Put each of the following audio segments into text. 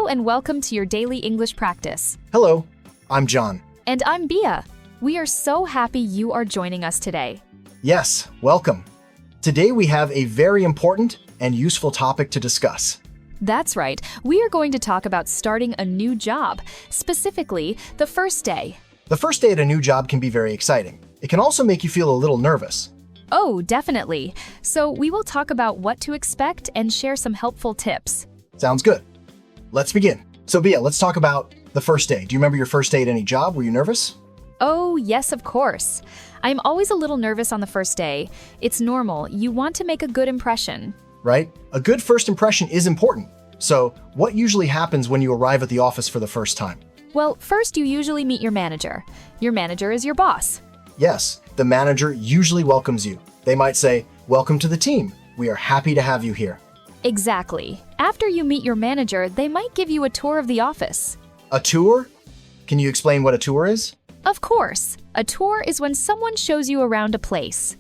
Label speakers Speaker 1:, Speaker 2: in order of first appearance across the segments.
Speaker 1: Hello and welcome to your daily English practice.
Speaker 2: Hello, I'm John.
Speaker 1: And I'm Bia. We are so happy you are joining us today.
Speaker 2: Yes, welcome. Today we have a very important and useful topic to discuss.
Speaker 1: That's right. We are going to talk about starting a new job, specifically the first day.
Speaker 2: The first day at a new job can be very exciting. It can also make you feel a little nervous.
Speaker 1: Oh, definitely. So we will talk about what to expect and share some helpful tips.
Speaker 2: Sounds good. Let's begin. So Bia, let's talk about the first day. Do you remember your first day at any job? Were you nervous?
Speaker 1: Oh, yes, of course. I'm always a little nervous on the first day. It's normal. You want to make a good impression.
Speaker 2: Right? A good first impression is important. So what usually happens when you arrive at the office for the first time?
Speaker 1: Well, first you usually meet your manager. Your manager is your boss.
Speaker 2: Yes, the manager usually welcomes you. They might say, "Welcome to the team. We are happy to have you here."
Speaker 1: Exactly. After you meet your manager, they might give you a tour of the office.
Speaker 2: A tour? Can you explain what a tour is?
Speaker 1: Of course. A tour is when someone shows you around a place.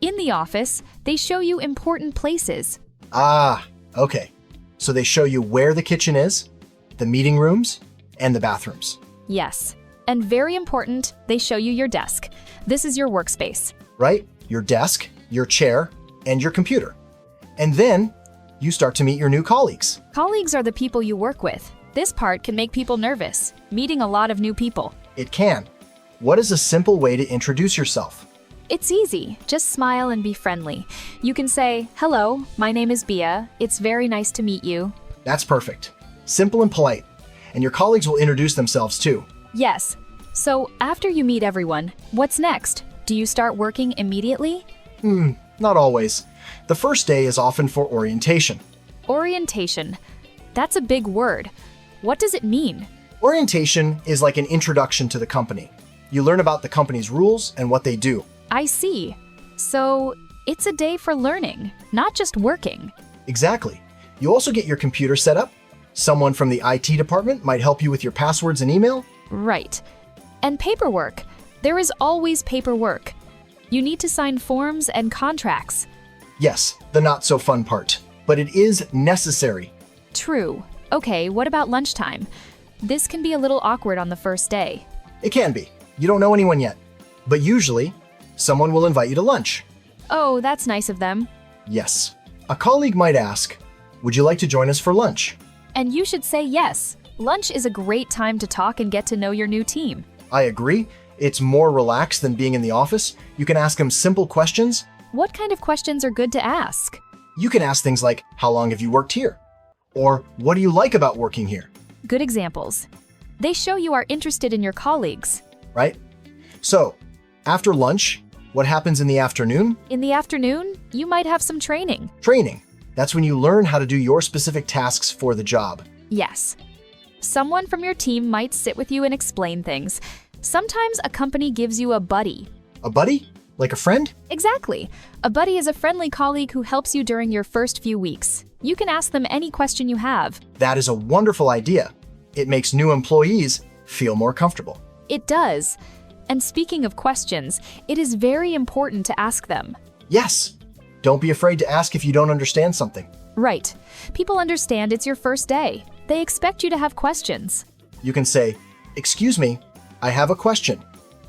Speaker 1: In the office, they show you important places.
Speaker 2: Ah, okay. So they show you where the kitchen is, the meeting rooms, and the bathrooms.
Speaker 1: Yes. And very important, they show you your desk. This is your workspace.
Speaker 2: Right? Your desk, your chair, and your computer. And then you start to meet your new colleagues.
Speaker 1: Colleagues are the people you work with. This part can make people nervous, meeting a lot of new people.
Speaker 2: It can. What is a simple way to introduce yourself?
Speaker 1: It's easy. Just smile and be friendly. You can say, "Hello, my name is Bia. It's very nice to meet you."
Speaker 2: That's perfect. Simple and polite. And your colleagues will introduce themselves too.
Speaker 1: Yes. So after you meet everyone, what's next? Do you start working immediately?
Speaker 2: Not always. The first day is often for orientation.
Speaker 1: Orientation. That's a big word. What does it mean?
Speaker 2: Orientation is like an introduction to the company. You learn about the company's rules and what they do.
Speaker 1: I see. So it's a day for learning, not just working.
Speaker 2: Exactly. You also get your computer set up. Someone from the IT department might help you with your passwords and email.
Speaker 1: Right. And paperwork. There is always paperwork. You need to sign forms and contracts.
Speaker 2: Yes, the not so fun part. But it is necessary.
Speaker 1: True. Okay, what about lunchtime? This can be a little awkward on the first day.
Speaker 2: It can be. You don't know anyone yet. But usually, someone will invite you to lunch.
Speaker 1: Oh, that's nice of them.
Speaker 2: Yes. A colleague might ask, "Would you like to join us for lunch?"
Speaker 1: And you should say yes. Lunch is a great time to talk and get to know your new team.
Speaker 2: I agree. It's more relaxed than being in the office. You can ask them simple questions.
Speaker 1: What kind of questions are good to ask?
Speaker 2: You can ask things like, "How long have you worked here?" Or, "What do you like about working here?"
Speaker 1: Good examples. They show you are interested in your colleagues.
Speaker 2: Right? So, after lunch, what happens in the afternoon?
Speaker 1: In the afternoon, you might have some training.
Speaker 2: Training. That's when you learn how to do your specific tasks for the job.
Speaker 1: Yes. Someone from your team might sit with you and explain things. Sometimes a company gives you a buddy.
Speaker 2: A buddy? Like a friend?
Speaker 1: Exactly. A buddy is a friendly colleague who helps you during your first few weeks. You can ask them any question you have.
Speaker 2: That is a wonderful idea. It makes new employees feel more comfortable.
Speaker 1: It does. And speaking of questions, it is very important to ask them.
Speaker 2: Yes. Don't be afraid to ask if you don't understand something.
Speaker 1: Right. People understand it's your first day. They expect you to have questions.
Speaker 2: You can say, "Excuse me, I have a question."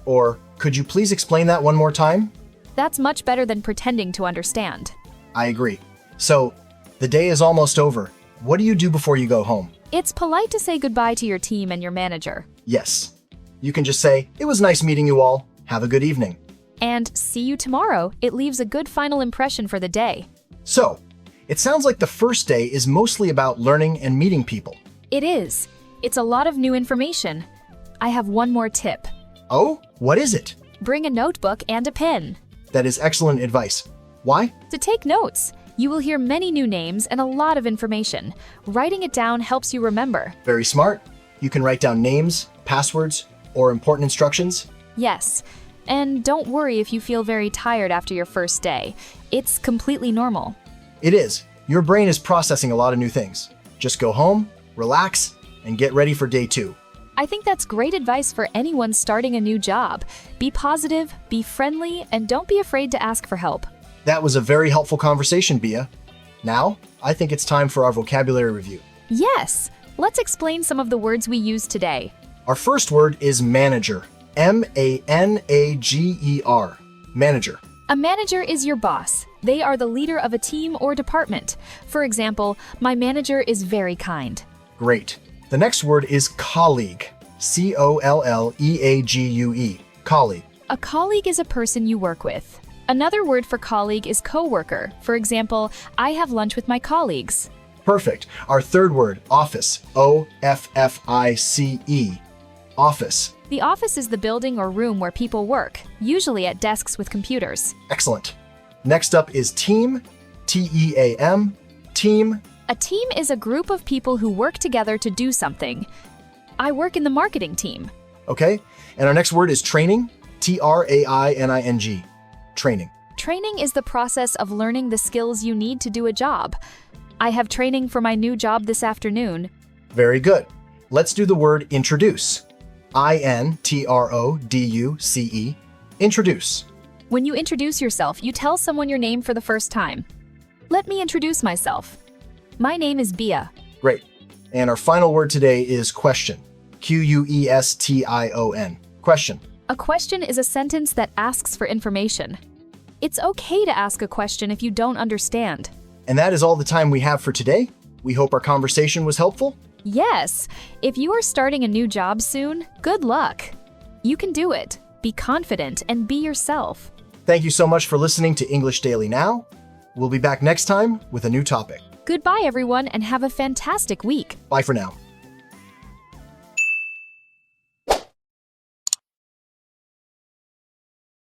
Speaker 2: Or, "Could you please explain that one more time?"
Speaker 1: That's much better than pretending to understand.
Speaker 2: I agree. So, the day is almost over. What do you do before you go home?
Speaker 1: It's polite to say goodbye to your team and your manager.
Speaker 2: Yes. You can just say, "It was nice meeting you all. Have a good evening."
Speaker 1: And see you tomorrow. It leaves a good final impression for the day.
Speaker 2: So, it sounds like the first day is mostly about learning and meeting people.
Speaker 1: It is. It's a lot of new information. I have one more tip.
Speaker 2: Oh, what is it?
Speaker 1: Bring a notebook and a pen.
Speaker 2: That is excellent advice. Why?
Speaker 1: To take notes. You will hear many new names and a lot of information. Writing it down helps you remember.
Speaker 2: Very smart. You can write down names, passwords, or important instructions.
Speaker 1: Yes. And don't worry if you feel very tired after your first day. It's completely normal.
Speaker 2: It is. Your brain is processing a lot of new things. Just go home, relax, and get ready for day 2.
Speaker 1: I think that's great advice for anyone starting a new job. Be positive, be friendly, and don't be afraid to ask for help.
Speaker 2: That was a very helpful conversation, Bia. Now, I think it's time for our vocabulary review.
Speaker 1: Yes, Let's explain some of the words we use today.
Speaker 2: Our first word is manager. M-A-N-A-G-E-R. Manager.
Speaker 1: A manager is your boss. They are the leader of a team or department. For example, my manager is very kind.
Speaker 2: Great. The next word is colleague. C-O-L-L-E-A-G-U-E. Colleague.
Speaker 1: A colleague is a person you work with. Another word for colleague is coworker. For example, I have lunch with my colleagues.
Speaker 2: Perfect. Our third word, office. O-F-F-I-C-E. Office.
Speaker 1: The office is the building or room where people work, usually at desks with computers.
Speaker 2: Excellent. Next up is team. T-E-A-M. Team.
Speaker 1: A team is a group of people who work together to do something. I work in the marketing team.
Speaker 2: Okay. And our next word is training. T-R-A-I-N-I-N-G. Training.
Speaker 1: Training is the process of learning the skills you need to do a job. I have training for my new job this afternoon.
Speaker 2: Very good. Let's do the word introduce. I-N-T-R-O-D-U-C-E. Introduce.
Speaker 1: When you introduce yourself, you tell someone your name for the first time. Let me introduce myself. My name is Bia.
Speaker 2: Great. And our final word today is question. Q-U-E-S-T-I-O-N. Question.
Speaker 1: A question is a sentence that asks for information. It's okay to ask a question if you don't understand.
Speaker 2: And that is all the time we have for today. We hope our conversation was helpful.
Speaker 1: Yes, if you are starting a new job soon, good luck. You can do it. Be confident and be yourself.
Speaker 2: Thank you so much for listening to English Daily Now. We'll be back next time with a new topic.
Speaker 1: Goodbye, everyone, and have a fantastic week.
Speaker 2: Bye for now.